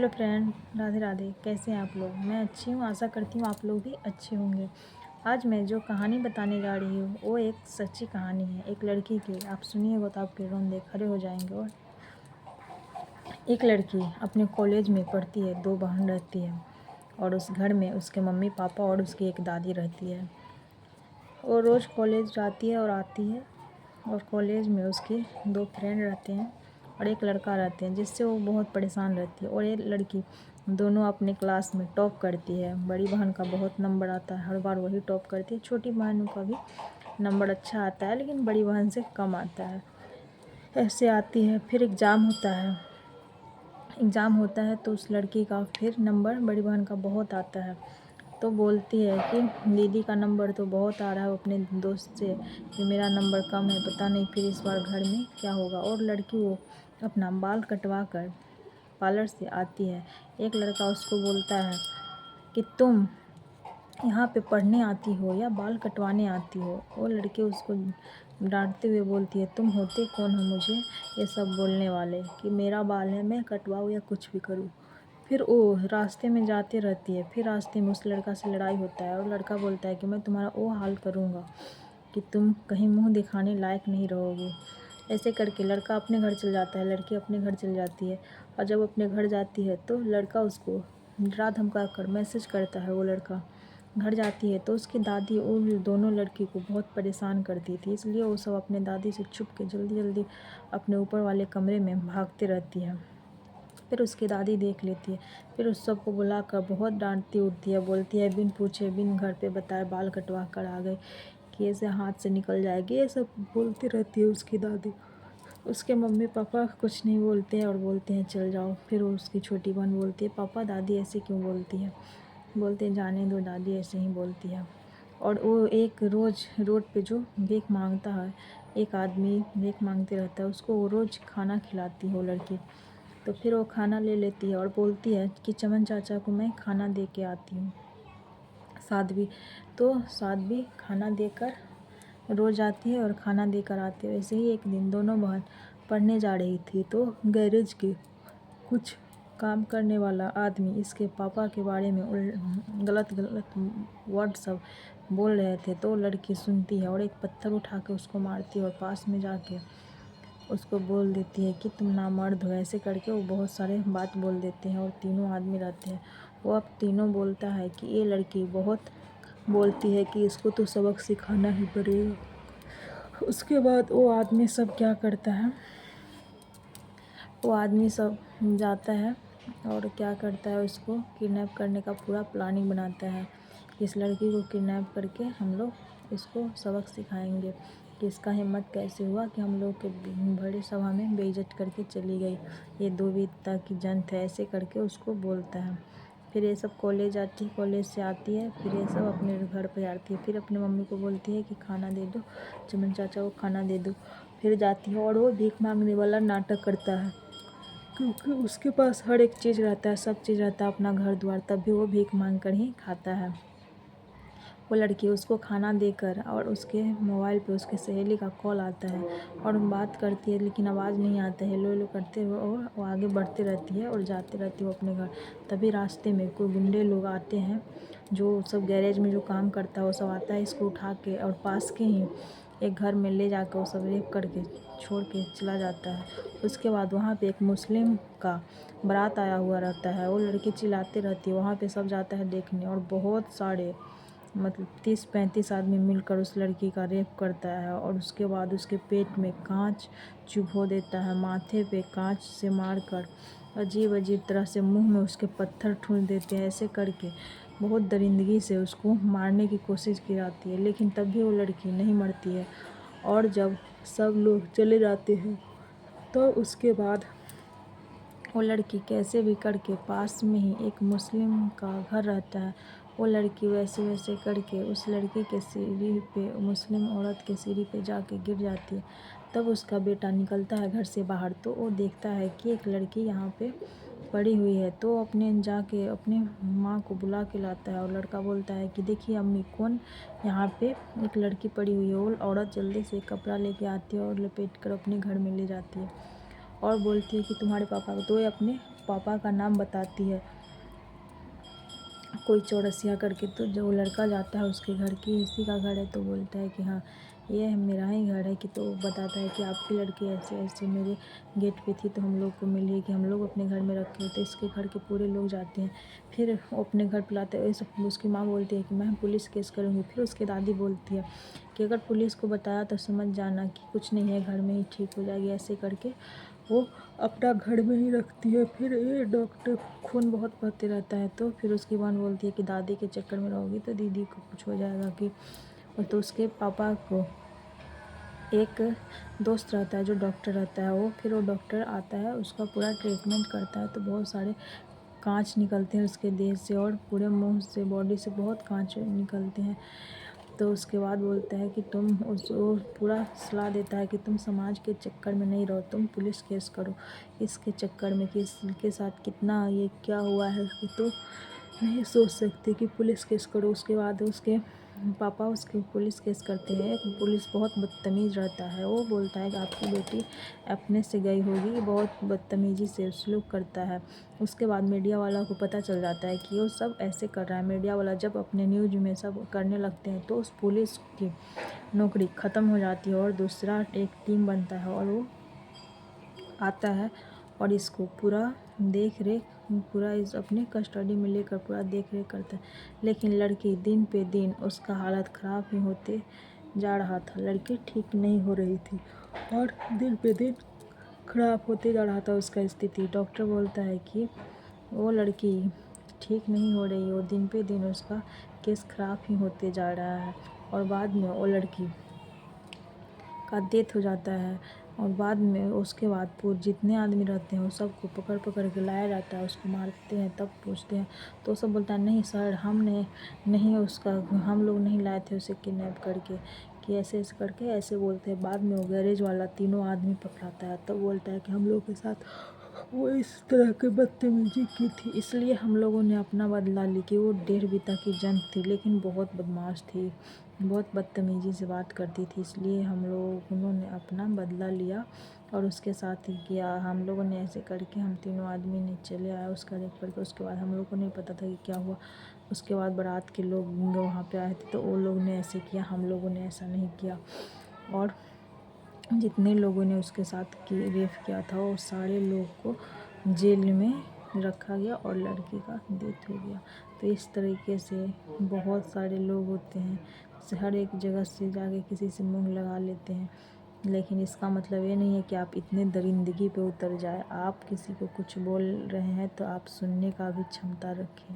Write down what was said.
Hello friend, Radhe Radhe. कैसे हैं आप लोग? मैं अच्छी हूँ, आशा करती हूँ आप लोग भी अच्छे होंगे। आज मैं जो कहानी बताने जा रही हूँ वो एक सच्ची कहानी है, एक लड़की की। आप सुनिएगा तो आपके रोंदे खड़े हो जाएंगे। और एक लड़की अपने कॉलेज में पढ़ती है, 2 बहन रहती है और उस घर में उसके मम्मी पापा और उसकी एक दादी रहती है। वो रोज़ कॉलेज जाती है और आती है। और कॉलेज में उसके 2 फ्रेंड रहते हैं और एक लड़का रहते हैं जिससे वो बहुत परेशान रहती है। और ये लड़की दोनों अपने क्लास में टॉप करती है। बड़ी बहन का बहुत नंबर आता है, हर बार वही टॉप करती है। छोटी बहनों का भी नंबर अच्छा आता है लेकिन बड़ी बहन से कम आता है। ऐसे आती है, फिर एग्ज़ाम होता है तो उस लड़की का फिर नंबर बड़ी बहन का बहुत आता है। तो बोलती है कि दीदी का नंबर तो बहुत आ रहा है अपने दोस्त से, कि मेरा नंबर कम है, पता नहीं फिर इस बार घर में क्या होगा। और लड़की वो अपना बाल कटवा कर पार्लर से आती है। एक लड़का उसको बोलता है कि तुम यहाँ पे पढ़ने आती हो या बाल कटवाने आती हो? वो लड़की उसको डांटते हुए बोलती है, तुम होते कौन हो मुझे ये सब बोलने वाले, कि मेरा बाल है, मैं कटवाऊँ या कुछ भी करूँ। फिर वो रास्ते में जाती रहती है। फिर रास्ते में उस लड़का से लड़ाई होता है और लड़का बोलता है कि मैं तुम्हारा वो हाल करूँगा कि तुम कहीं मुँह दिखाने लायक नहीं रहोगे। ऐसे करके लड़का अपने घर चल जाता है, लड़की अपने घर चल जाती है। और जब अपने घर जाती है तो लड़का उसको डरा धमका कर मैसेज करता है। वो लड़का घर जाती है तो उसकी दादी उन दोनों लड़की को बहुत परेशान करती थी, इसलिए वो सब अपने दादी से छुप के जल्दी जल्दी अपने ऊपर वाले कमरे में भागती रहती है। फिर उसकी दादी देख लेती है। फिर उस सबको बुलाकर बहुत डांटती उठती है, बोलती है बिन पूछे बिन घर पे बताए बाल कटवा कर आ गए, कि ऐसे हाथ से निकल जाएगी। ये सब बोलती रहती है उसकी दादी। उसके मम्मी पापा कुछ नहीं बोलते हैं और बोलते हैं चल जाओ। फिर उसकी छोटी बहन बोलती है पापा दादी ऐसे क्यों बोलती है? बोलते हैं जाने दो, दादी ऐसे ही बोलती है। और वो एक रोज़ रोड पे जो भीख मांगता है, एक आदमी भीख मांगते रहता है, उसको वो रोज़ खाना खिलाती है वो लड़की। तो फिर वो खाना ले लेती है और बोलती है कि चमन चाचा को मैं खाना दे के आती हूँ। साध्वी तो साध्वी खाना देकर रोज़ आती है और खाना देकर आती है। वैसे ही एक दिन दोनों बहन पढ़ने जा रही थी तो गैरेज के कुछ काम करने वाला आदमी इसके पापा के बारे में गलत गलत वर्ड सब बोल रहे थे। तो लड़की सुनती है और एक पत्थर उठा के उसको मारती है और पास में जाके उसको बोल देती है कि तुम नामर्द हो। ऐसे करके वो बहुत सारे बात बोल देते हैं और तीनों आदमी रहते हैं। वो अब तीनों बोलता है कि ये लड़की बहुत बोलती है कि इसको तो सबक सिखाना ही पड़ेगा। उसके बाद वो आदमी सब क्या करता है, वो आदमी सब जाता है और क्या करता है, उसको किडनैप करने का पूरा प्लानिंग बनाता है। इस लड़की को किडनैप करके हम लोग इसको सबक सिखाएंगे कि इसका हिम्मत कैसे हुआ कि हम लोग के बड़ी सभा में बेइज्जत करके चली गई, ये 2 वीरता की जंत है। ऐसे करके उसको बोलता है। फिर ये सब कॉलेज आती है, कॉलेज से आती है, फिर ये सब अपने घर पे आती है। फिर अपने मम्मी को बोलती है कि खाना दे दो, चमन चाचा को खाना दे दो। फिर जाती है और वो भीख मांगने वाला नाटक करता है, क्योंकि उसके पास हर एक चीज़ रहता है, सब चीज़ रहता है, अपना घर द्वार, तब भी वो भीख मांग कर ही खाता है। वो लड़की उसको खाना देकर और उसके मोबाइल पे उसके सहेली का कॉल आता है और बात करती है लेकिन आवाज़ नहीं आता है। हेलो हेलो करते हुए और वो आगे बढ़ती रहती है और जाती रहती है वो अपने घर। तभी रास्ते में कोई गुंडे लोग आते हैं, जो सब गैरेज में जो काम करता है वो सब आता है, इसको उठा के और पास के ही एक घर में ले जाकर वो सब रेप करके छोड़ के चला जाता है। उसके बाद वहाँ पे एक मुस्लिम का बारात आया हुआ रहता है। वो लड़की चिल्लाती रहती है, वहाँ पे सब जाता है देखने और बहुत सारे मतलब 30-35 आदमी मिलकर उस लड़की का रेप करता है। और उसके बाद उसके पेट में कांच चुभो देता है, माथे पे कांच से मारकर अजीब अजीब तरह से मुंह में उसके पत्थर ठूंस देते हैं। ऐसे करके बहुत दरिंदगी से उसको मारने की कोशिश की जाती है, लेकिन तब भी वो लड़की नहीं मरती है। और जब सब लोग चले जाते हैं तो उसके बाद वो लड़की कैसे भी करके पास में ही एक मुस्लिम का घर रहता है, वो लड़की वैसे वैसे करके उस लड़की के सीढ़ी पे, मुस्लिम औरत के सीढ़ी पे जाके गिर जाती है। तब उसका बेटा निकलता है घर से बाहर तो वो देखता है कि एक लड़की यहाँ पे पड़ी हुई है। तो अपने जाके अपने माँ को बुला के लाता है और लड़का बोलता है कि देखिए अम्मी, कौन यहाँ पे एक लड़की पड़ी हुई है। वो औरत जल्दी से कपड़ा लेके आती है और लपेट कर अपने घर में ले जाती है और बोलती है कि तुम्हारे पापा को, तो ये अपने पापा का नाम बताती है, कोई चौरसिया करके। तो जब वो लड़का जाता है उसके घर की, इसी का घर है, तो बोलता है कि हाँ ये मेरा ही घर है। कि तो बताता है कि आपकी लड़की ऐसे ऐसे मेरे गेट पे थी, तो हम लोग को मिली कि हम लोग अपने घर में रखे होते। इसके घर के पूरे लोग जाते हैं, फिर वो अपने घर बुलाते हैं। सब उसकी माँ बोलती है कि मैं पुलिस केस करूँगी। फिर उसकी दादी बोलती है कि अगर पुलिस को बताया तो समझ जाना कि कुछ नहीं है, घर में ही ठीक हो जाएगी। ऐसे करके वो अपना घर में ही रखती है। फिर ये डॉक्टर खून बहुत बहते रहता है, तो फिर उसकी बहन बोलती है कि दादी के चक्कर में रहोगी तो दीदी को कुछ हो जाएगा कि। और तो उसके पापा को एक दोस्त रहता है जो डॉक्टर रहता है, वो फिर वो डॉक्टर आता है, उसका पूरा ट्रीटमेंट करता है। तो बहुत सारे कांच निकलते हैं उसके देह से, और पूरे मुंह से, बॉडी से बहुत कांच निकलते हैं। तो उसके बाद बोलता है कि तुम वो पूरा सलाह देता है कि तुम समाज के चक्कर में नहीं रहो, तुम पुलिस केस करो। इसके चक्कर में कि इसके साथ कितना ये क्या हुआ है कि तो नहीं सोच सकते कि पुलिस केस करो। उसके बाद उसके पापा उसके पुलिस केस करते हैं। पुलिस बहुत बदतमीज़ रहता है, वो बोलता है कि आपकी बेटी अपने से गई होगी, बहुत बदतमीज़ी से सलूक करता है। उसके बाद मीडिया वाला को पता चल जाता है कि वो सब ऐसे कर रहा है। मीडिया वाला जब अपने न्यूज़ में सब करने लगते हैं तो उस पुलिस की नौकरी ख़त्म हो जाती है और दूसरा एक टीम बनता है, और वो आता है और इसको पूरा देख रेख, पूरा इस अपने कस्टडी में लेकर पूरा देख रेख करता है। लेकिन लड़की दिन पे दिन उसका हालत ख़राब ही होते जा रहा था। लड़की ठीक नहीं हो रही थी और दिन पे दिन ख़राब होते जा रहा था उसका स्थिति। डॉक्टर बोलता है कि वो लड़की ठीक नहीं हो रही, वो दिन पे दिन उसका केस ख़राब ही होते जा रहा है। और बाद में वो लड़की का डेथ हो जाता है। और बाद में उसके बाद पूरे जितने आदमी रहते हैं वो सबको पकड़ पकड़ के लाया जाता है, उसको मारते हैं। तब पूछते हैं तो सब बोलता है नहीं सर, हमने नहीं उसका, हम लोग नहीं लाए थे उसे किडनैप करके, कि ऐसे ऐसे करके ऐसे बोलते हैं। बाद में वो गैरेज वाला तीनों आदमी पकड़ाता है, तब बोलता है कि हम लोग के साथ वो इस तरह की बदतमीजी की थी, इसलिए हम लोगों ने अपना बदला ली। कि वो 1.5 बीता की जन थी, लेकिन बहुत बदमाश थी, बहुत बदतमीजी से बात करती थी, इसलिए हम लोगों ने अपना बदला लिया और उसके साथ ही किया। हम लोगों ने ऐसे करके हम तीनों आदमी ने चले आए उसका रेप करके। उसके बाद हम लोग को नहीं पता था कि क्या हुआ। उसके बाद बारात के लोग वहाँ पे आए थे, तो वो लोग ने ऐसे किया, हम लोगों ने ऐसा नहीं किया। और जितने लोगों ने उसके साथ रेप किया था वो सारे लोग को जेल में रखा गया और लड़की का डेथ हो गया। तो इस तरीके से बहुत सारे लोग होते हैं, हर एक जगह से जाके किसी से मुंह लगा लेते हैं। लेकिन इसका मतलब ये नहीं है कि आप इतने दरिंदगी पे उतर जाए। आप किसी को कुछ बोल रहे हैं तो आप सुनने का भी क्षमता रखें।